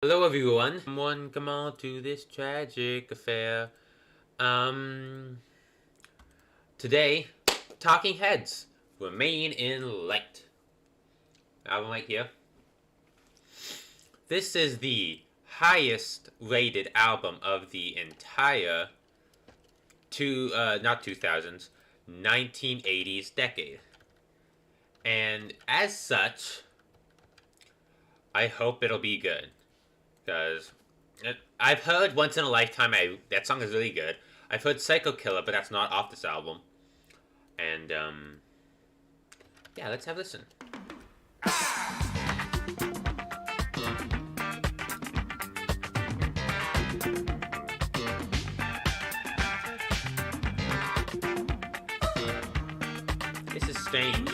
Hello everyone. Someone come on to this tragic affair. Today, Talking Heads, Remain in Light. Album right here. This is the highest rated album of the entire not 2000s, 1980s decade. And as such, I hope it'll be good. Because I've heard Once in a Lifetime, that song is really good. I've heard Psycho Killer, but that's not off this album. And, yeah, let's have a listen. This is strange.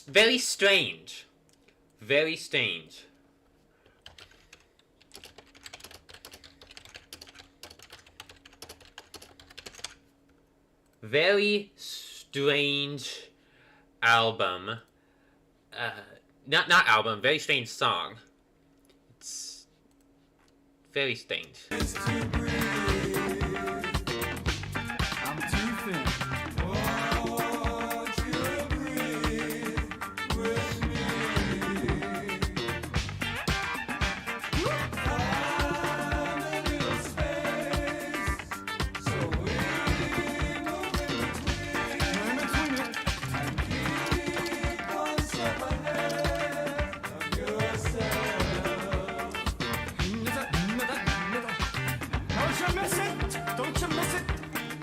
Very strange. Very strange. Very strange album. Not album, very strange song. It's very strange.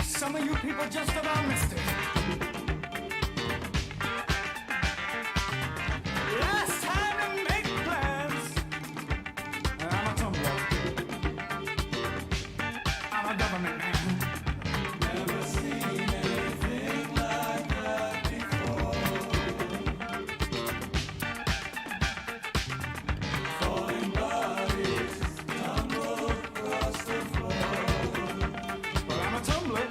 Some of you people just about missed it. Last time to make plans. I'm a tumbler. I'm a government man. Never seen anything like that before. Falling bodies tumble across the floor. Well, I'm a tumbler.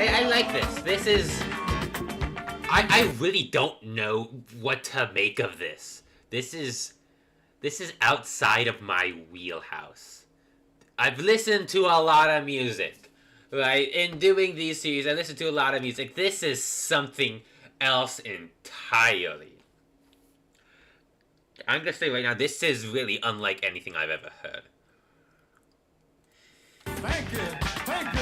I like this. This is... I really don't know what to make of this. This is outside of my wheelhouse. I've listened to a lot of music, right? In doing these series, I listen to a lot of music. This is something else entirely. I'm gonna say right now, this is really unlike anything I've ever heard. Thank you. Thank you.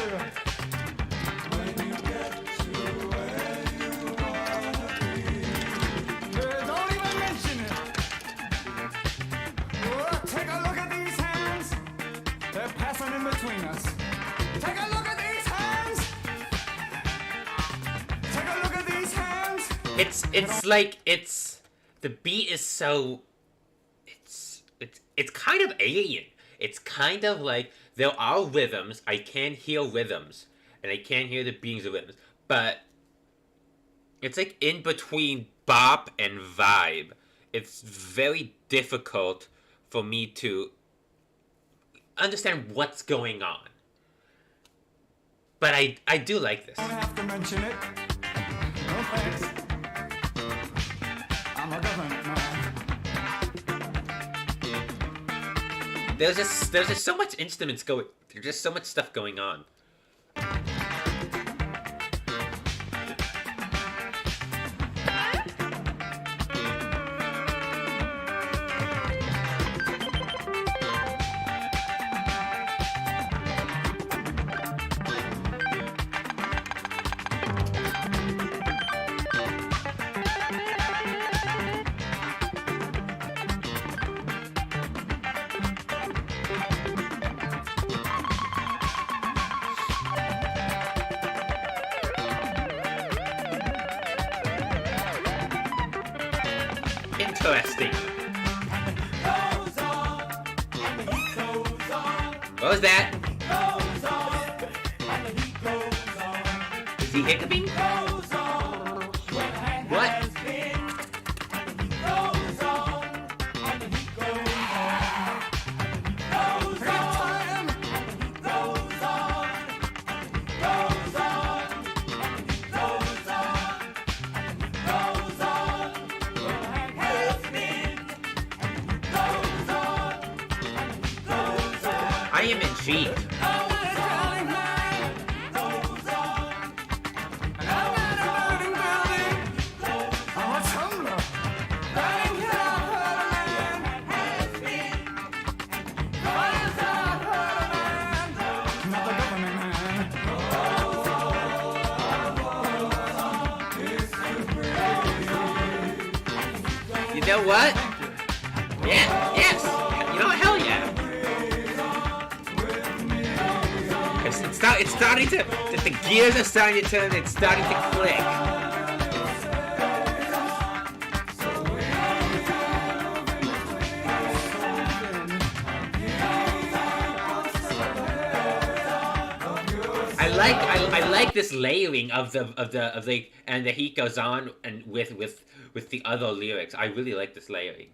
In between us. Take a look at these hands. Take a look at these hands. It's like the beat is so it's kind of alien. It's kind of like there are rhythms. I can hear rhythms, and I can hear the beats of rhythms, but it's like in between bop and vibe. It's very difficult for me to understand what's going on. But I do like this. I don't have to mention it. No thanks. I'm a government man. There's just so much instruments going. There's just so much stuff going on. interesting. Goes on, and the heat goes on, What was that? goes on, and the heat goes on, Is he hiccuping? goes on, where the hand What? has been, and the heat goes on, and the heat goes on, goes on, and the heat goes on, goes on, and the heat goes on, goes on, where the hand has been, goes on, goes on. I am intrigued. You know what? Yeah, yes. You know what? Hell yeah. It's starting to, the gears are starting to turn, it's starting to click. I like this layering of the and the heat goes on and with the other lyrics. I really like this layering.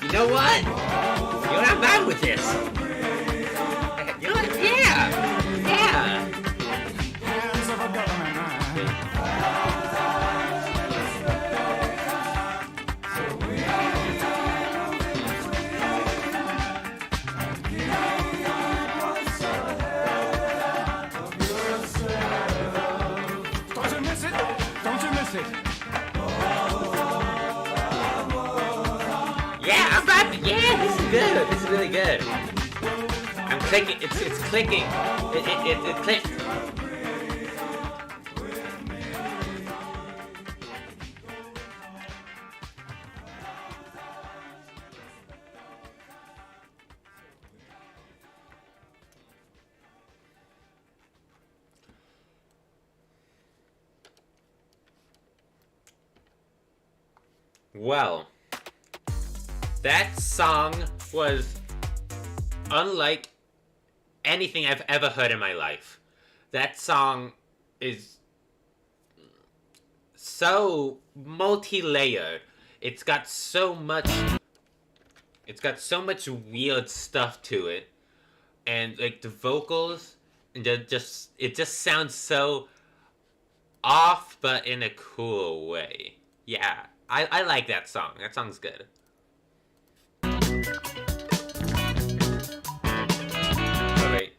You know what? You're not bad with this. You know what? Yeah. Yeah. Don't you miss it? Don't you miss it? Yeah, I'm back. Yeah, this is good. This is really good. I'm clicking. It's clicking. It clicked. Well, that song was unlike anything I've ever heard in my life. That song is so multi-layered. It's got so much weird stuff to it. And like the vocals and it just sounds so off but in a cool way. Yeah. I like that song. That song's good. Alright.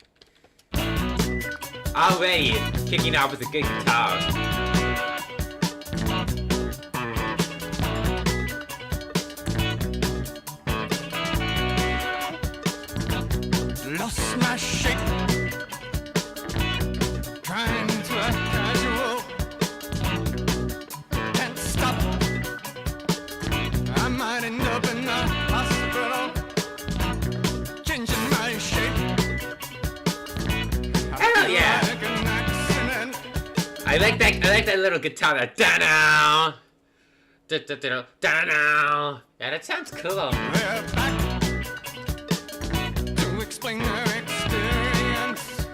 Already kicking off with a good guitar. Lost my shape, trying to act casual, can't stop. I might end up in the hospital, changing my shape. Hell yeah! Like an accident. I like that little guitar. That da-now. Da-now. Yeah, that sounds cool. They're back to explain their experience.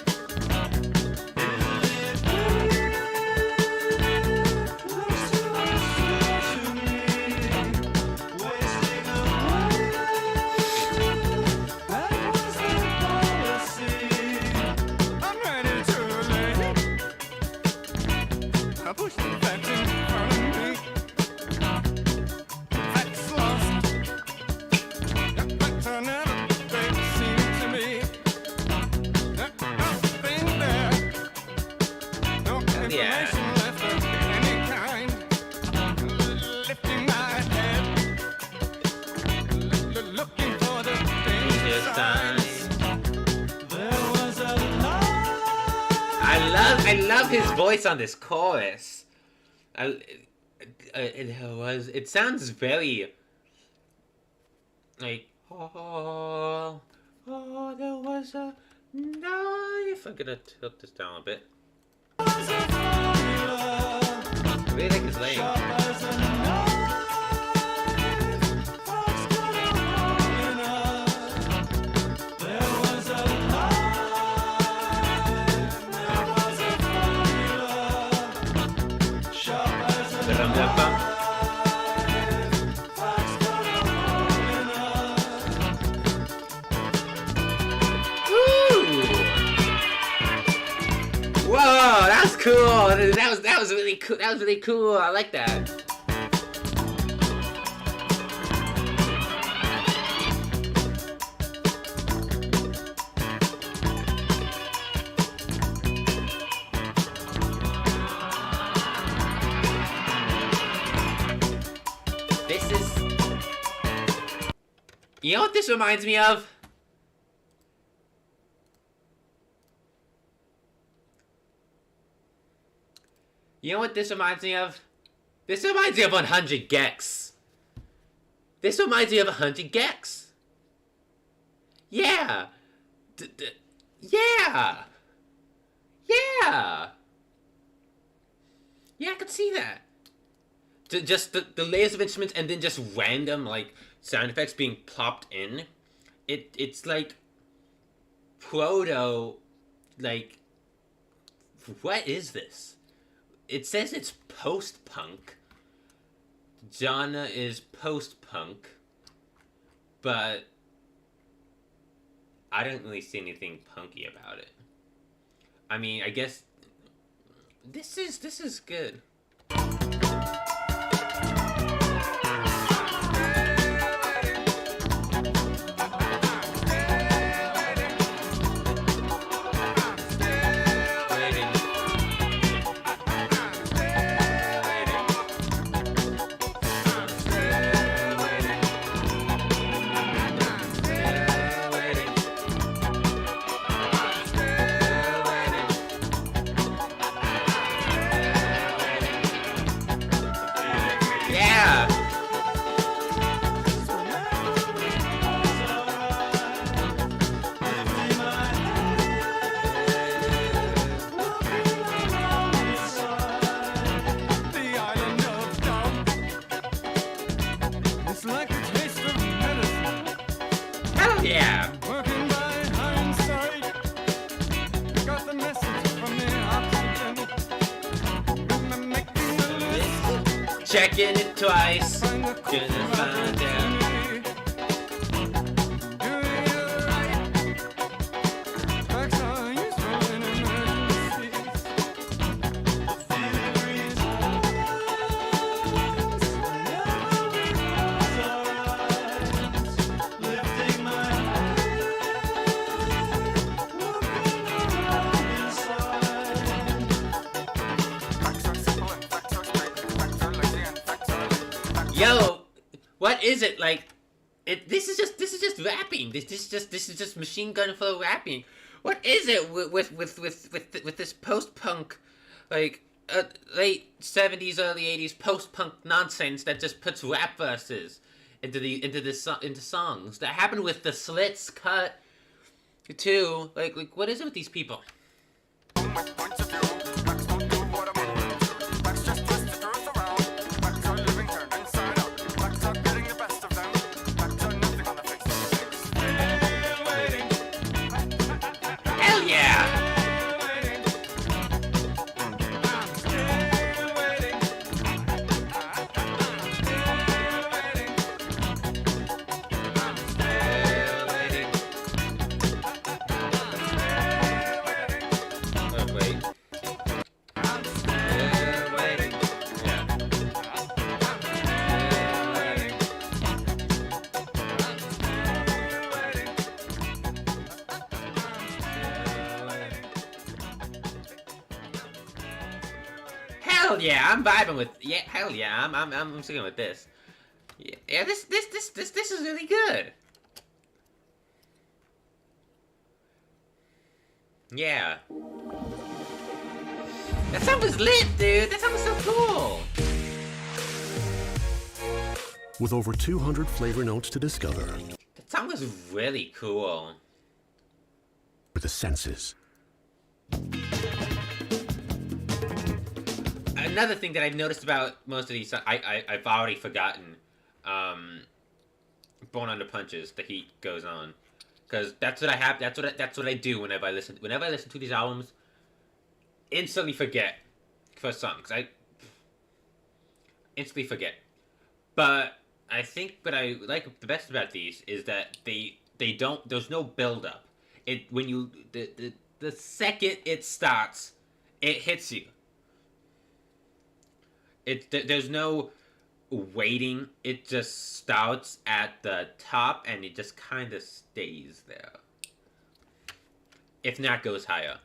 I'm ready to lay. I push the facts in front of me. Facts lost. Facts are never they seem to me. Nothing there. No Yeah. information left of any kind. Lifting my head. Looking for the danger signs. There was a I love his voice on this chorus. It sounds very like Oh, there was a knife. I'm gonna tilt this down a bit. I really like his lane. Whoa, that's cool. That was really cool. That was really cool. I like that. This is. You know what this reminds me of? You know what this reminds me of? This reminds me of 100 Gex. This reminds me of 100 Gex. Yeah. Yeah. Yeah. Yeah, I could see that. Just the layers of instruments and then just random, like, sound effects being plopped in. It's like proto, like, what is this? It says it's post-punk. Genre is post-punk. But I don't really see anything punky about it. I mean, I guess this is good. Checking it twice, gonna find out. Yo, what is it like? This is just rapping. This is just machine gun flow rapping. What is it with this post punk, like late 70s, early 80s post punk nonsense that just puts rap verses into songs? That happened with the Slits cut too. Like what is it with these people? Hell yeah, I'm vibing with hell yeah, I'm sticking with this. Yeah, this is really good. Yeah. That song was lit, dude. That song was so cool. With over 200 flavor notes to discover. That song was really cool. with the senses. Another thing that I've noticed about most of these, I've already forgotten. Born Under Punches, the heat goes on, because that's what I have. That's what I do whenever I listen to these albums. Instantly forget first song, because I instantly forget. But I think what I like the best about these is that they don't. There's no build up. When you the second it starts, it hits you. There's no waiting. It just starts at the top and it just kind of stays there. If not, goes higher.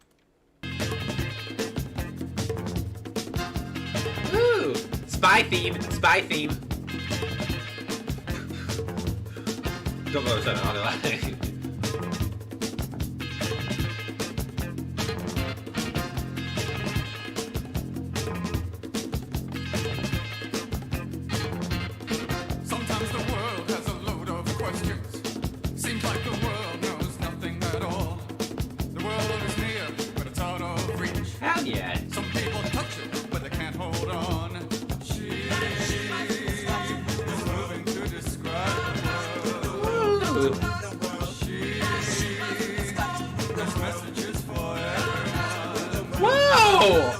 Ooh, spy theme. Don't know what's on the line. Sometimes the world has a load of questions. Seems like the world knows nothing at all. The world is near, but it's out of reach. Hell yeah. Some people touch it, but they can't hold on. She is moving to describe the world. There's messages for everyone. Whoa!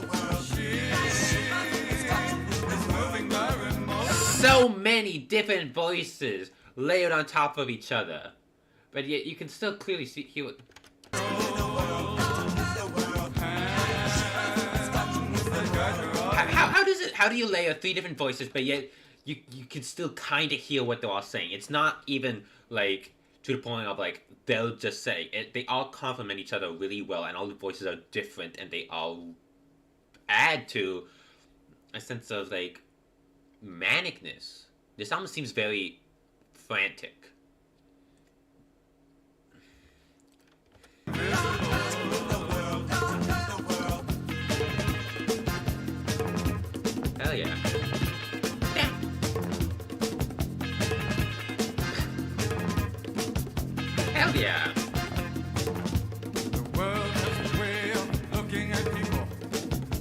It's moving very much. So many different voices layered on top of each other, but yet you can still clearly hear what. How do you layer three different voices, but yet you can still kind of hear what they're all saying? It's not even like to the point of like they'll just say it. They all complement each other really well, and all the voices are different, and they all add to a sense of like manicness. This album seems very frantic. Hell yeah. Hell yeah. The world has a way of looking at people.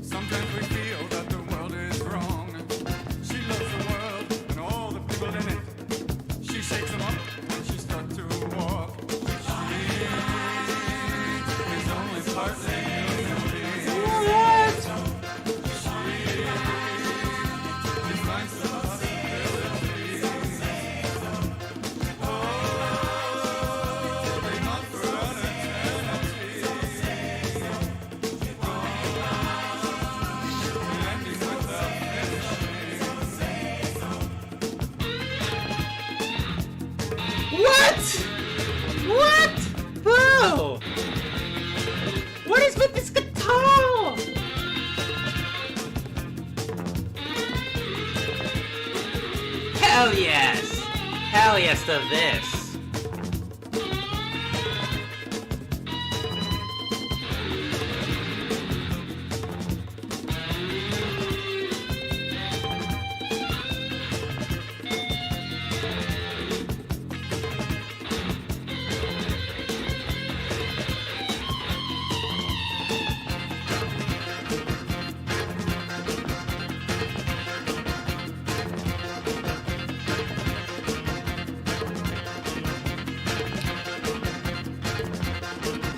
Sometimes we feel that the world is wrong. She loves the world and all the people in it. She shakes them up when she starts to walk. She is only partly human. What? She finds the possibilities. Oh, they not for an eternity. Ending without finishing. What? Bro! What is with this guitar? Hell yes! Hell yes to this!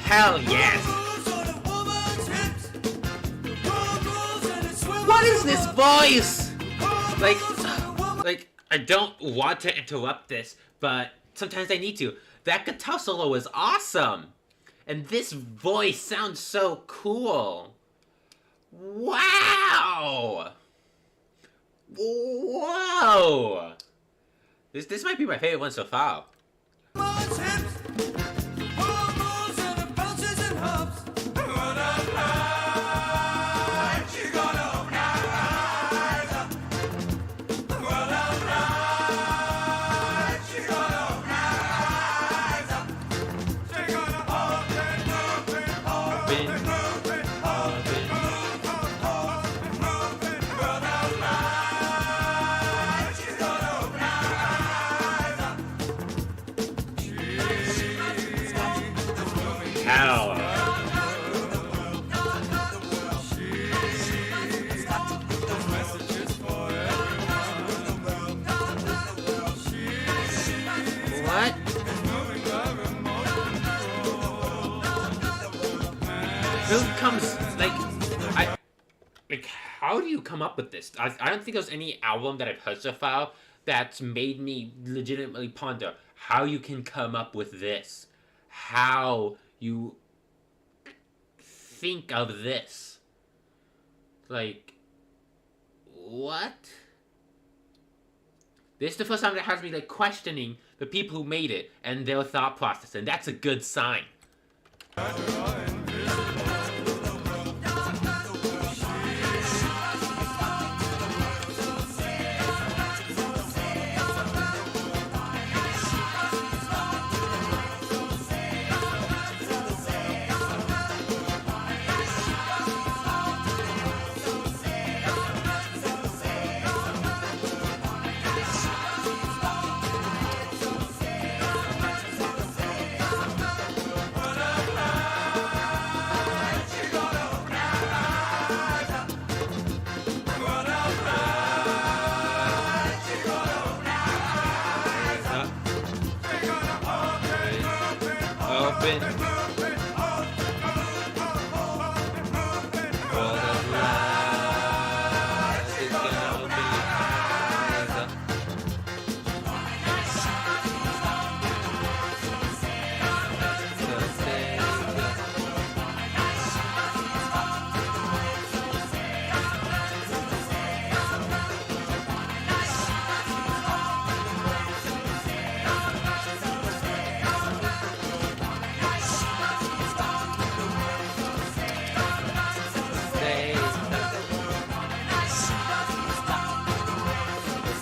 Hell yes! What is this voice? Like, I don't want to interrupt this, but sometimes I need to. That guitar solo is awesome! And this voice sounds so cool! Wow! Whoa! This might be my favorite one so far. Who comes like I like how do you come up with this? I don't think there's any album that I've heard so far that's made me legitimately ponder how you can come up with this. How you think of this. Like what? This is the first time that has me like questioning the people who made it and their thought process, and that's a good sign. Open. All the lights is gonna open your eyes up. So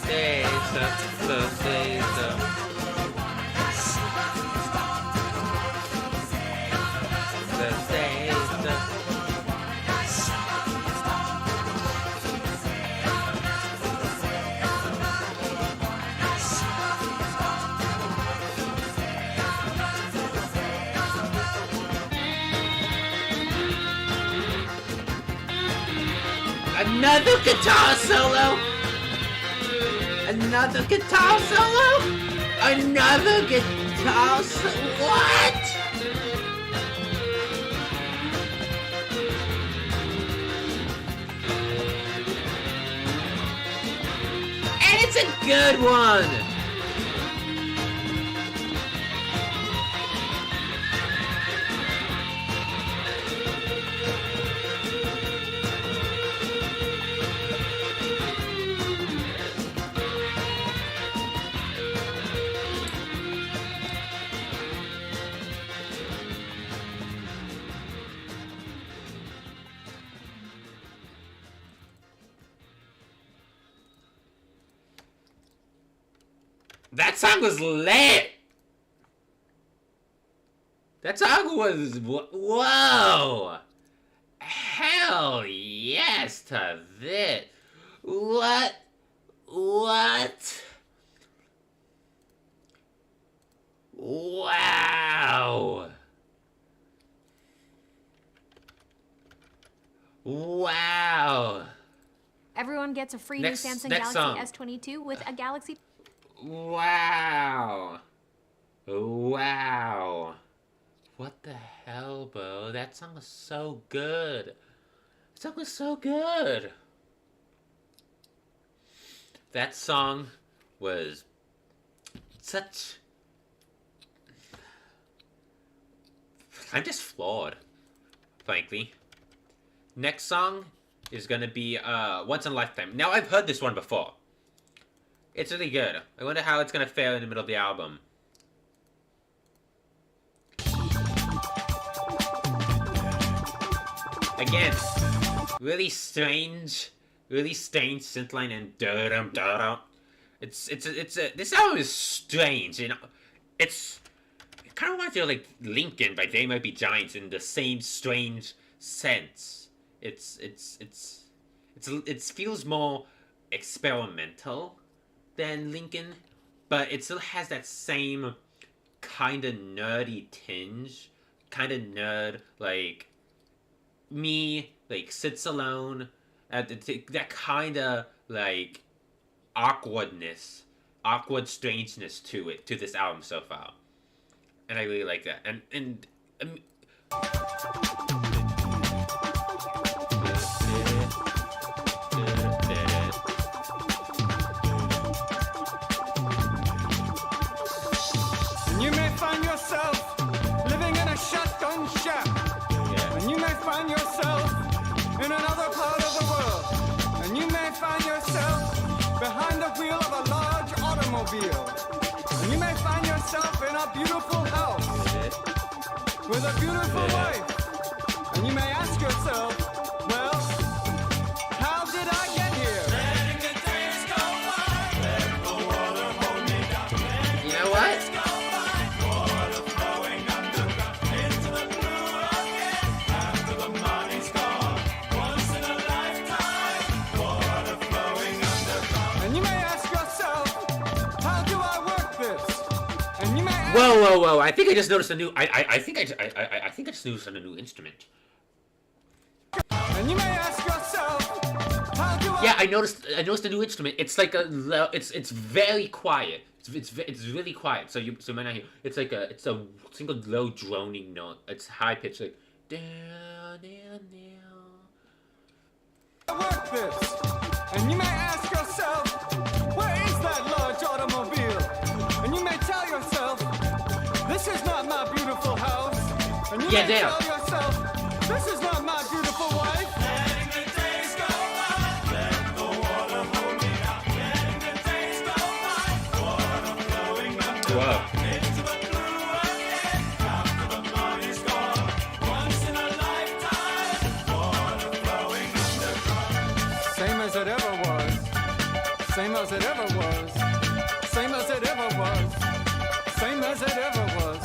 stay another guitar solo! Another guitar solo? Another guitar solo? What? And it's a good one! That song was lit! That song was... Whoa! Hell yes to this! What? What? Wow! Wow! Everyone gets a free Next- new Samsung next Galaxy song. S22 with a Galaxy... Wow. Wow. What the hell, bro? That song was so good. That song was so good. That song was such... I'm just floored, frankly. Next song is gonna be Once in a Lifetime. Now, I've heard this one before. It's really good. I wonder how it's gonna fare in the middle of the album. Again, really strange synthline and da-dum da-dum. This album is strange, you know. It kind of reminds me of like Lincoln by They Might Be Giants in the same strange sense. It feels more experimental than Lincoln, but it still has that same kind of nerdy tinge, kind of nerd, like me, like sits alone, that kind of like awkwardness, awkward strangeness to it, to this album so far, and I really like that. And automobile. And you may find yourself in a beautiful house with a beautiful wife. And you may ask yourself, well, how did I get here? You know what? And you may ask yourself, how do I work this? And you may ask Whoa! I think I just noticed a new. I think I just noticed a new instrument. And you may ask yourself, how do I Yeah, I noticed a new instrument. It's like it's very quiet. It's really quiet. So you might not hear. It's a single low droning note. It's high pitched like down. work this? And you may ask yourself, where is that large automobile? And you may tell yourself, this is not my beautiful house. And you Yeah, may damn. tell yourself, this is not my beautiful wife. Whoa. Same as it ever was. Same as it ever was. Same as it ever was. Same as it ever was.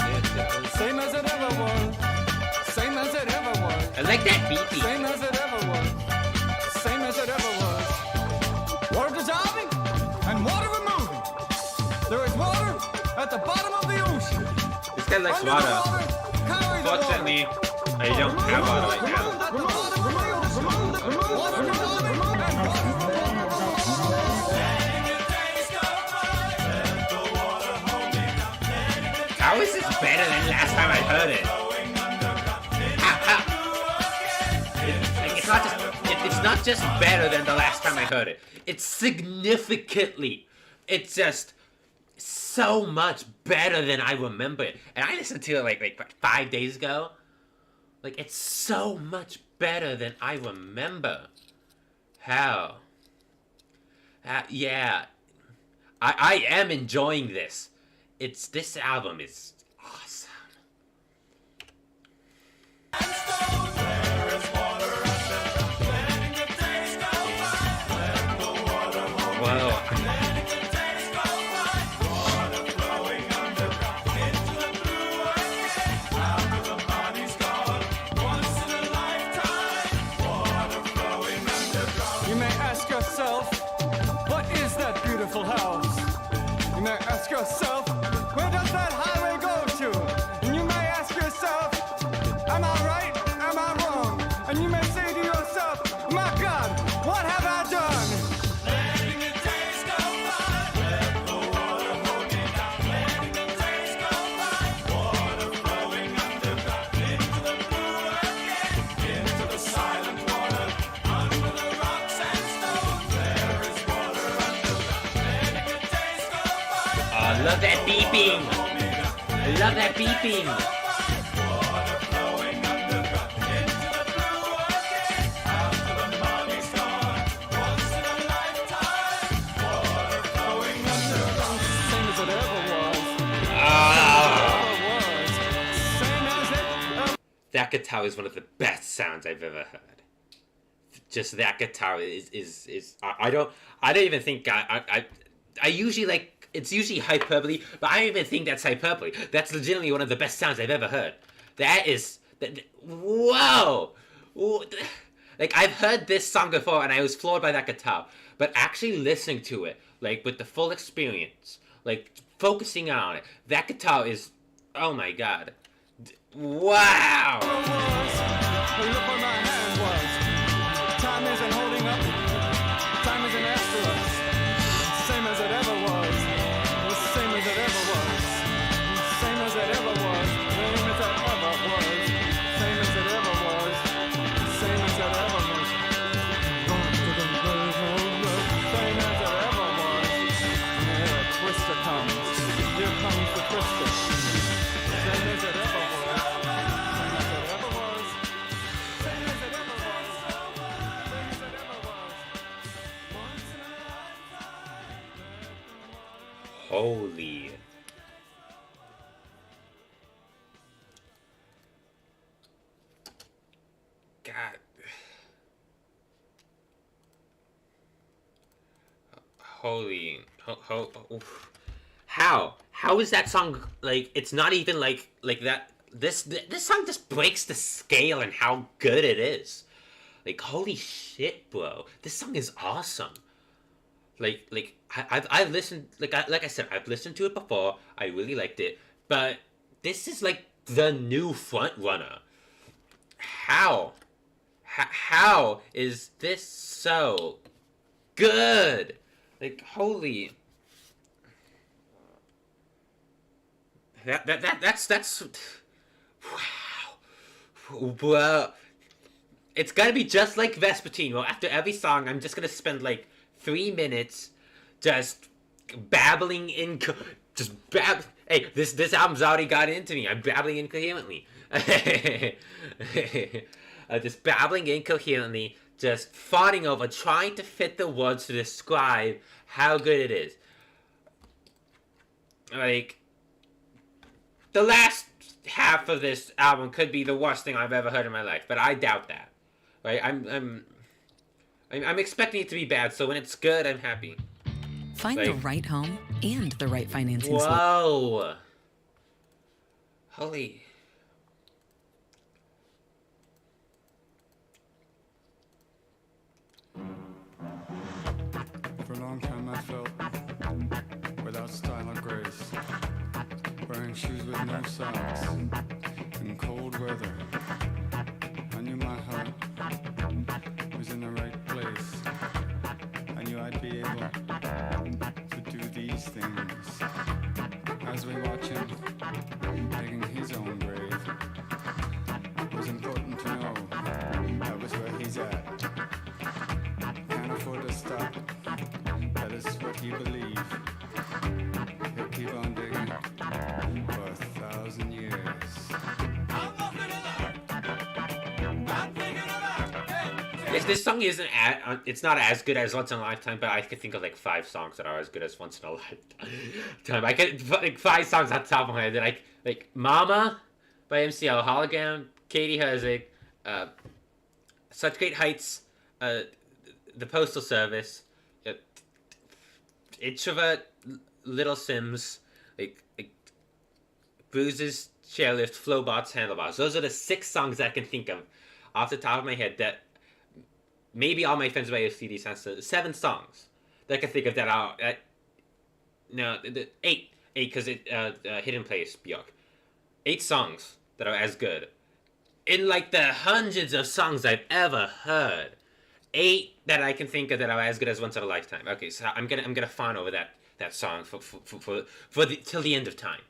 Same as it ever was. Same as it ever was. I like that beepy. Same as it ever was. Same as it ever was. Water dissolving and water removing. There is water at the bottom of the ocean. This guy likes Under water. the water, carry the water. Fortunately, I don't have water right now. At the bottom of the ocean. Water dissolving and water removing. How is this better than last time I heard it? How? It's not just better than the last time I heard it. It's significantly. It's just so much better than I remember it. And I listened to it like 5 days ago. Like, it's so much better than I remember. How? Yeah. I am enjoying this. This album is awesome. Whoa. You may ask yourself, what is that beautiful house? You may ask yourself, where does that highway go to? And you may ask yourself, am I right? Am I wrong? And you may say to yourself, my God, what have I done? I love that beeping. I love that beeping. Same as it ever was. Ah, Ever was. Same as it ever. that guitar is one of the best sounds I've ever heard. Just that guitar is I don't even think I usually like, it's usually hyperbole, but I don't even think that's hyperbole. That's legitimately one of the best sounds I've ever heard. Whoa! Like, I've heard this song before and I was floored by that guitar, but actually listening to it, like, with the full experience, like, focusing on it, that guitar is, oh my god. Wow! Hey, look where my hand was. Time isn't holding up. Time isn't after us. Same as it ever was. Same as it ever was. Same as it ever was. Same as it ever was. Same as it ever was. Same as it ever was. Same as it ever was. Here, Twister comes. Here comes the Twister. Same as it ever was. Same as it ever was. Holy. God. Holy. Oof. How is that song like? It's not even like that. This song just breaks the scale and how good it is. Like, holy shit, bro! This song is awesome. I've listened, like I said, I've listened to it before. I really liked it, but this is like the new front runner. How is this so good? Like, holy. That's wow. Bro. It's gotta be just like Vespertine. Well, after every song, I'm just gonna spend like 3 minutes just babbling Hey, this album's already got into me. I'm babbling incoherently. Just babbling incoherently, just fawning over, trying to fit the words to describe how good it is. Like, the last half of this album could be the worst thing I've ever heard in my life, but I doubt that. Right? I'm expecting it to be bad, so when it's good, I'm happy. Find the right home and the right financing solution. Whoa! Holy. For a long time I felt without style or grace, wearing shoes with no socks in cold weather. I knew my heart was in the right place. I knew I'd be able to do these things. As we watch him digging his own grave, it was important to know that was where he's at. Can't afford to stop. That is what he believed. He'll keep on digging for 1,000 years. This song isn't it's not as good as Once in a Lifetime, but I could think of like 5 songs that are as good as Once in a Lifetime. I could like 5 songs on top of my head. Like Mama by MCL, Hologram, Katie Herzig, Such Great Heights, The Postal Service, Introvert, Little Sims, like Bruises, Chairlift, Flowbots, Handlebars. Those are the 6 songs I can think of off the top of my head that maybe all my friends by CD has 7 songs that I can think of that are no 8 because it Hidden Place Björk. 8 songs that are as good in like the hundreds of songs I've ever heard. 8 that I can think of that are as good as Once in a Lifetime. Okay, so I'm gonna fawn over that song for till the end of time.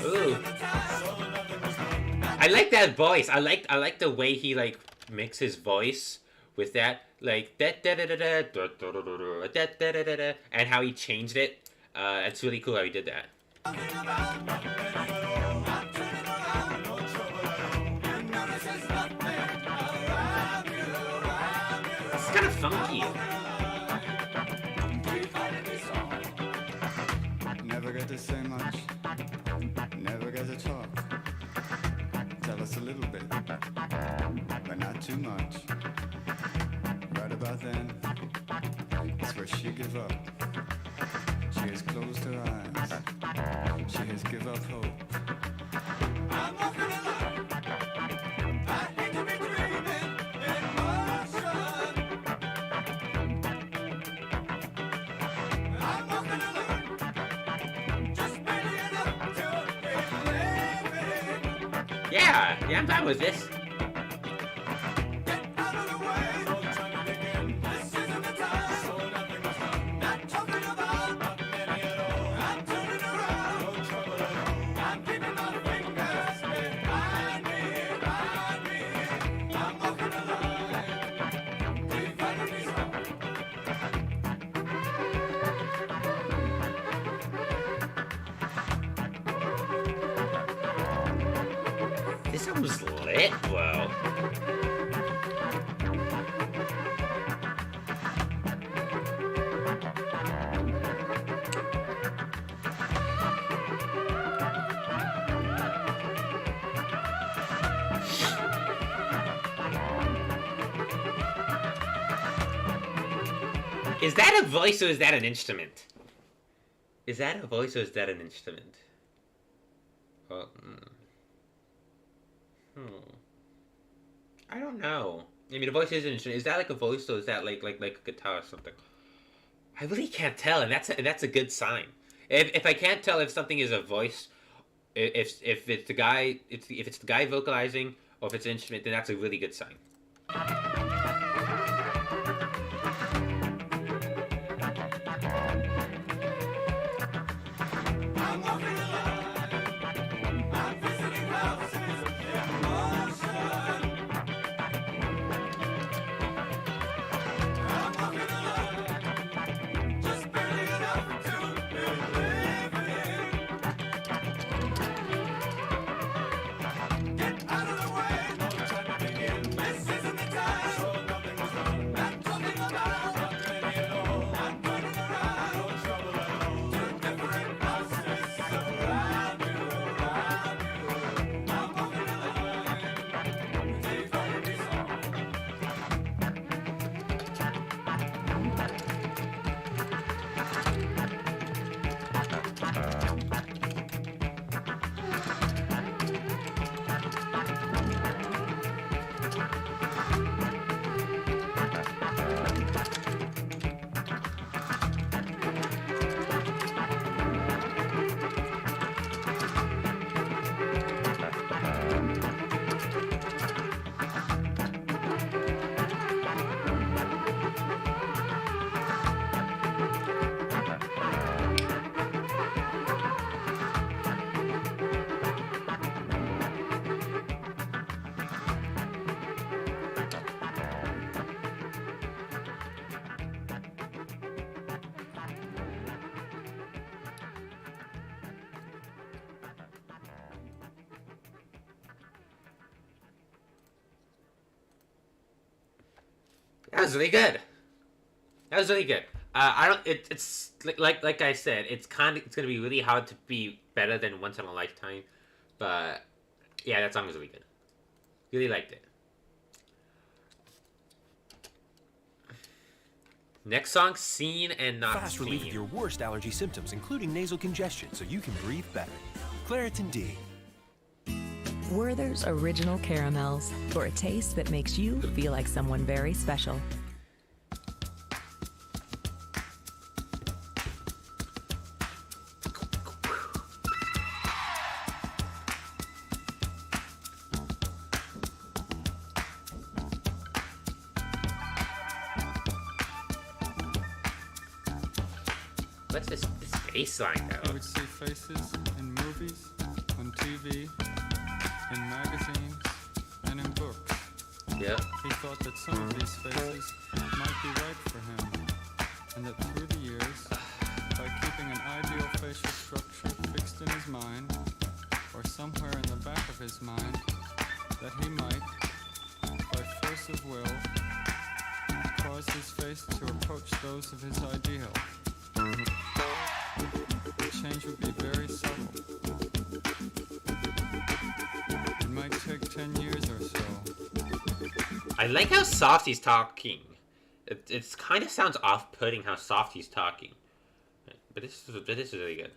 Ooh. I like that voice. I like the way he like mixes his voice with that like and how he changed it. It's really cool how he did that. It's kind of funky. Never get to say much, never get to talk. Tell us a little bit, but not too much. Right about then, it's where she give up. She has closed her eyes. She has give up hope. I'm walking alone. I hate to be dreaming in motion. I'm walking alone. Just barely enough to be living. Yeah, I'm fine with this. Get out of the way. No time to begin. This isn't the time. So nothing was done. Not talking about nothing at all. I'm turning around. No trouble at all. I'm keeping my fingers behind me. I'm walking the line. We finally saw. This album's lit, bro. Is that a voice or is that an instrument? Is that a voice or is that an instrument? I don't know. I mean, a voice is an instrument. Is that like a voice or is that like a guitar or something? I really can't tell, and that's a good sign. If I can't tell if something is a voice, if it's the guy, if it's the guy vocalizing, or if it's an instrument, then that's a really good sign. I'm walking alone. I'm visiting houses in motion. I'm walking alone. Just barely enough to be living. Get out of the way. No time to begin. This isn't the time. So nothing was done. I'm talking about not many at all. I'm running around. No trouble at all. To different houses around you, around you. I'm walking alone. Take every song. That was really good. That was really good. I don't. It's like I said. It's gonna be really hard to be better than Once in a Lifetime, but yeah, that song was really good. Really liked it. Next song, Seen and Not Fast relief of Seen. your worst allergy symptoms, including nasal congestion, so you can breathe better. Claritin D. Werther's Original Caramels, for a taste that makes you feel like someone very special. What's this bass line I though? would see faces in movies, on TV, in magazines, and in books. Yep. He thought that some of these faces might be right for him, and that through the years, by keeping an ideal facial structure fixed in his mind, or somewhere in the back of his mind, that he might, by force of will, cause his face to approach those of his ideal. The change would be very subtle. It might take 10 years or so. I like how soft he's talking. It's kind of sounds off-putting how soft he's talking. But this is really good.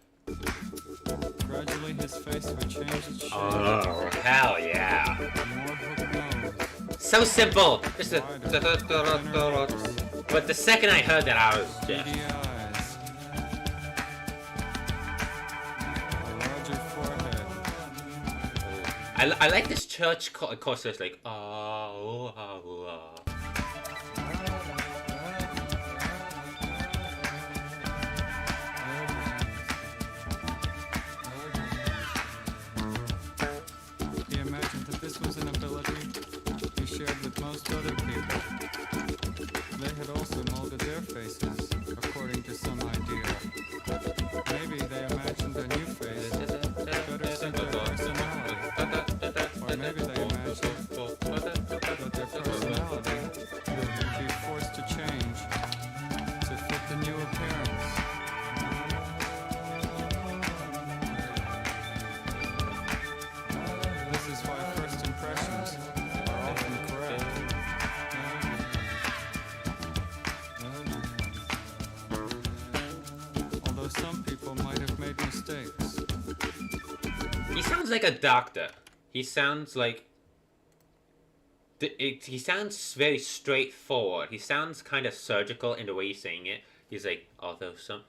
Gradually his face would change its shape. Oh, hell yeah. More hooked nose, So simple. Just wider, thinner lips, but the second I heard that, I was just... beady eyes, a larger forehead. I like this church chorus. It's like, oh, oh, oh. He imagined that this was an ability he shared with most other people. They had also molded their faces according to some ideal. Maybe they imagined a new face better suited their personality. Or maybe like a doctor. He sounds like... He sounds very straightforward. He sounds kind of surgical in the way he's saying it. He's like, although some...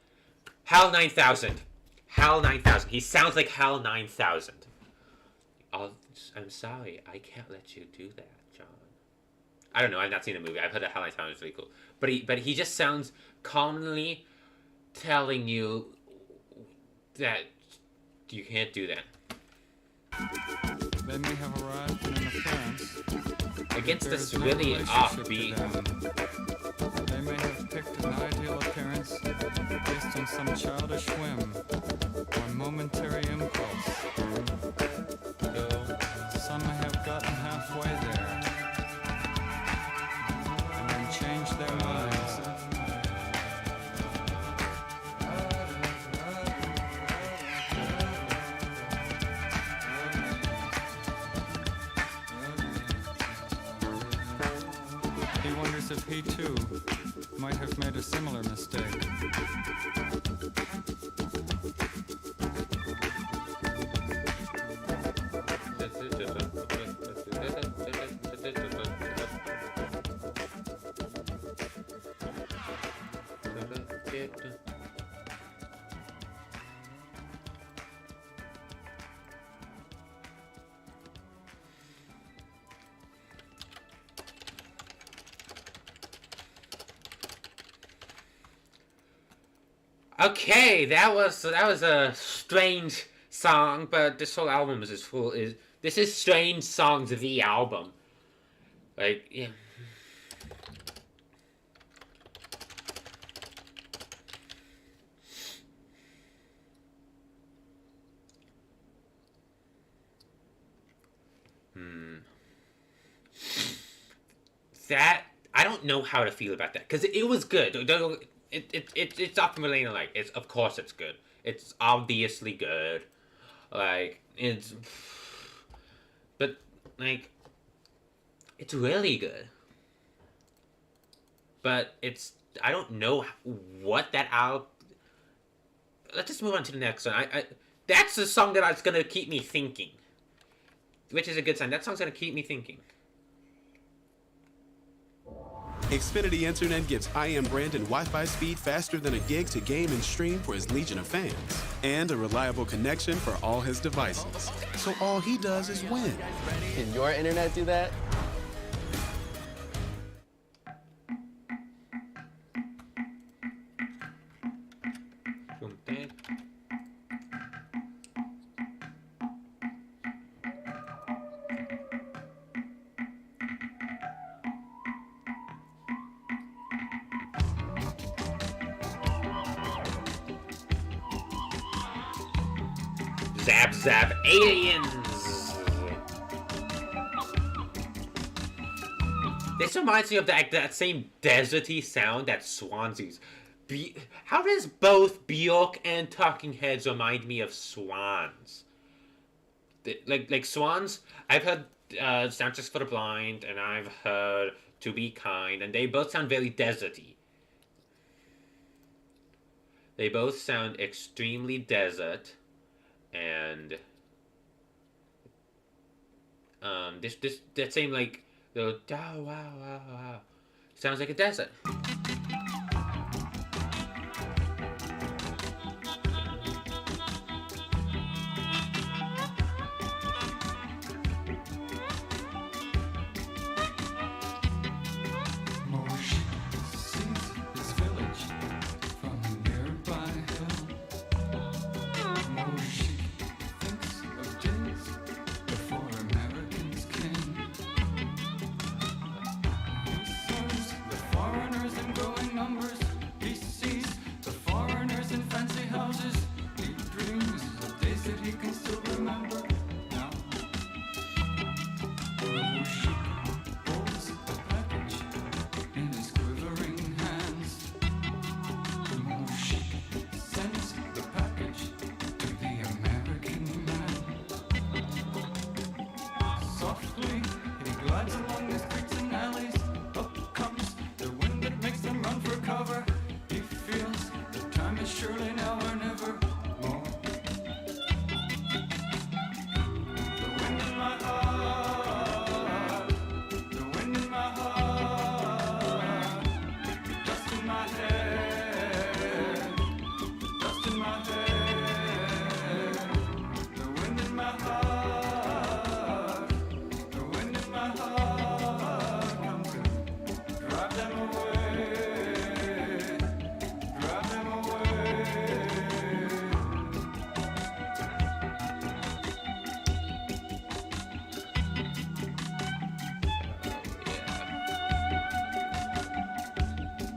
HAL 9000! HAL 9000. He sounds like HAL 9000. I'm sorry, I can't let you do that, John. I don't know, I've not seen the movie. I've heard that HAL 9000 is really cool. But he just sounds calmly telling you that you can't do that. They may have arrived in an appearance. Against There this is no really relationship to offbeat... them. They may have picked an ideal appearance based on some childish whim or momentary impulse. Some may have gotten halfway there and then changed their minds. He wonders if he too might have made a similar mistake. Okay, that was a strange song, but this whole album this is Strange Songs of the album. Like, yeah. That I don't know how to feel about that because it was good. It's up from Elena. Like, of course it's good. It's obviously good. Like, but like, it's really good. But I don't know what that album. Let's just move on to the next one. That's the song that's gonna keep me thinking, which is a good sign. That song's gonna keep me thinking. Xfinity Internet gives I Am Brandon Wi-Fi speed faster than a gig to game and stream for his legion of fans, and a reliable connection for all his devices. So all he does is win. Can your internet do that? Zap Zap Aliens! This reminds me of that same deserty sound that Swansea's. How does both Bjork and Talking Heads remind me of swans? Like swans, I've heard Soundtracks for the Blind, and I've heard To Be Kind, and they both sound very deserty. They both sound extremely desert. And that same like the wow wow wow wow sounds like a desert.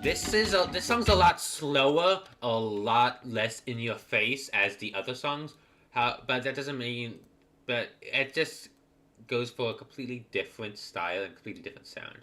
This song's a lot slower, a lot less in your face as the other songs. But that doesn't mean. But it just goes for a completely different style and completely different sound.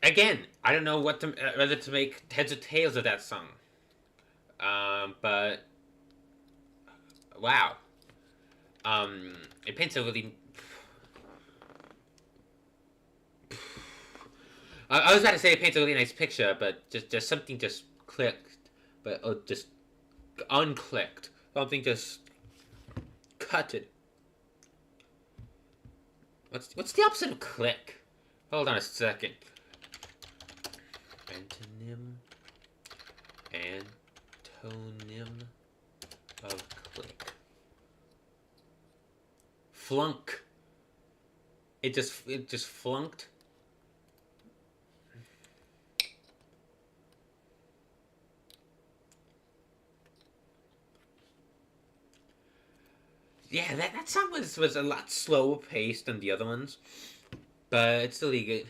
Again, I don't know whether to make heads or tails of that song. But wow. It paints a really. I was about to say it paints a really nice picture, but just something just clicked, but just unclicked. Something just cut it. What's the opposite of click? Hold on a second. Antonym of click. Flunk. It just flunked. Yeah, that song was a lot slower paced than the other ones, but it's still good.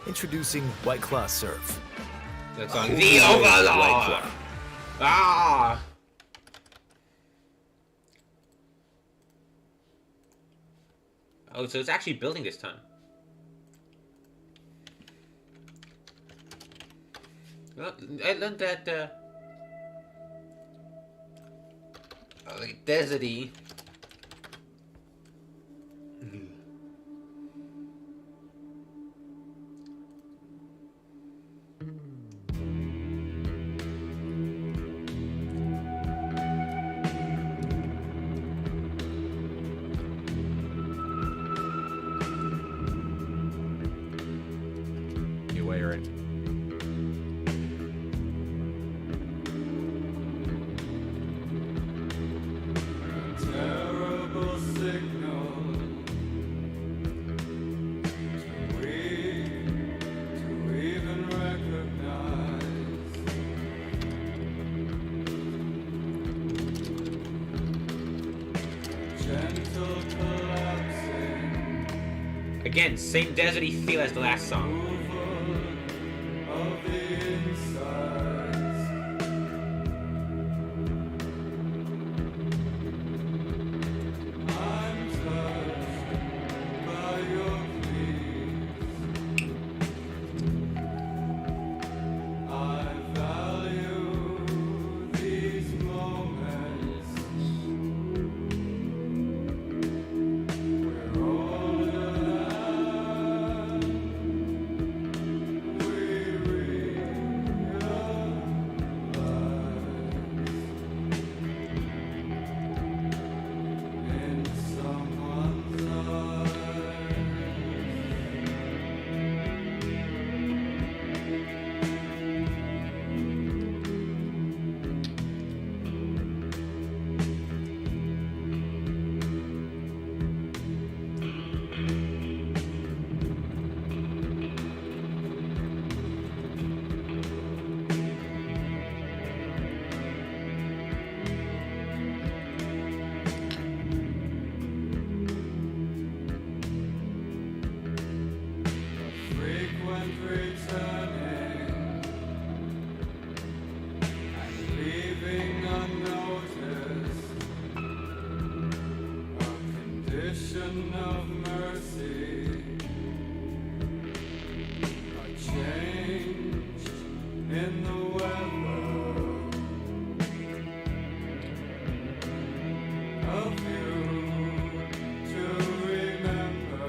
Introducing White Claw Surf. That song, The Overlord! Ah! Oh, so it's actually building this time. Well, I learned that, like, deserty. You wear it. Again, same deserty feel as the last song. of the insides. I'm touched by your pleas. I value these moments. We're older than we realize. In someone's eyes. Frequent returning and leaving unnoticed, a condition of mercy, a change in the weather, a view to remember.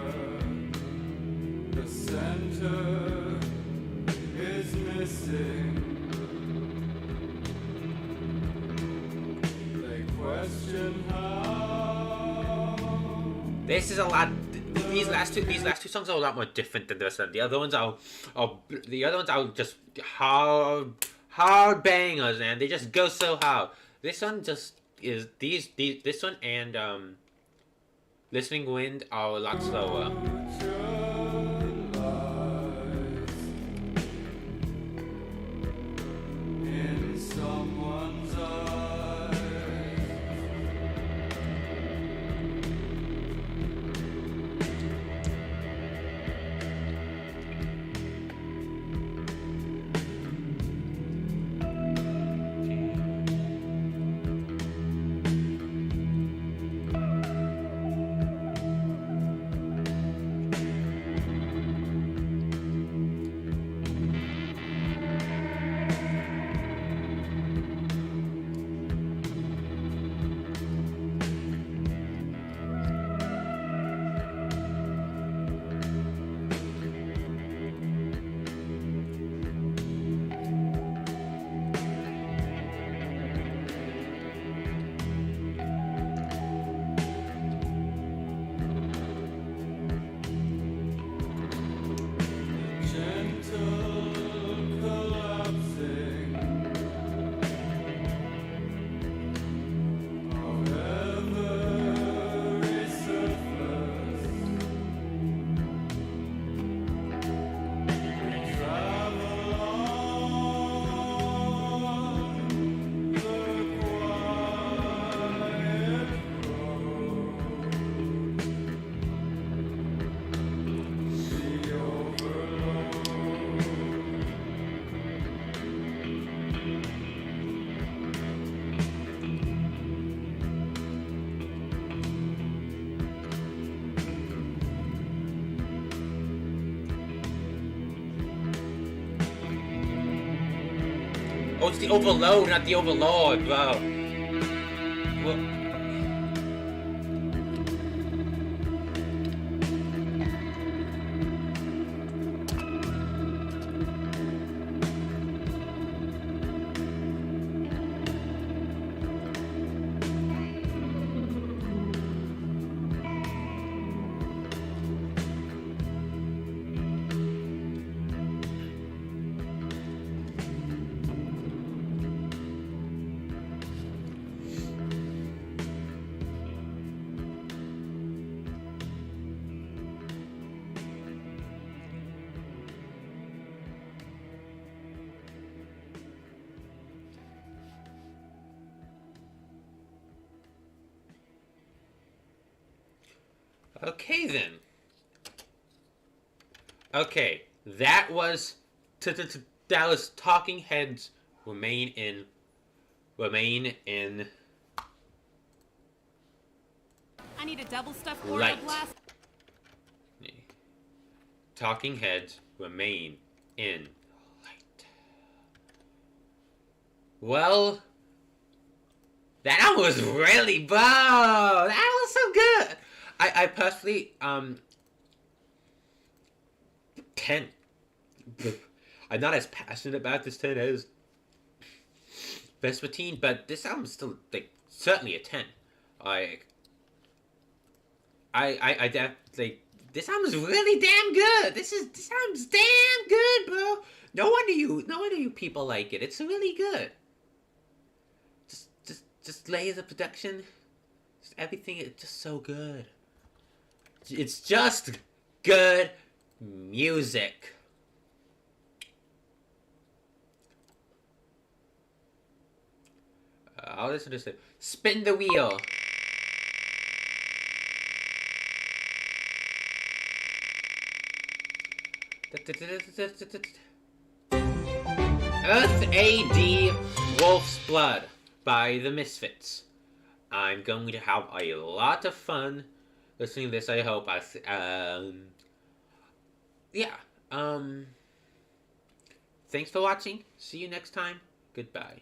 The center is missing. They question how. This is a lot. These last two songs are a lot more different than the rest of them. The other ones are just hard bangers, and they just go so hard. This one just is this one and Listening Wind are a lot slower. In someone's eyes. Gentle collapsing of every surface. We travel on the quiet road. The overload. Oh, it's the overload, not the overlord, bro. Well, okay then. Okay, that was that was Talking Heads. Remain in. I need a double stuffed Light. Oreo blast. Talking Heads. Remain in light. Well, that was really bro. That was so good. I personally 10. I'm not as passionate about this 10 as Vespertine, but this album's still like certainly a 10. Like I definitely this album's really damn good. This album's damn good, bro. No wonder you people like it. It's really good. Just layers of production, just everything. It's just so good. It's just good music. I'll listen to this. Spin the wheel. Earth AD Wolf's Blood by the Misfits. I'm going to have a lot of fun listening to this. I hope. Thanks for watching. See you next time. Goodbye.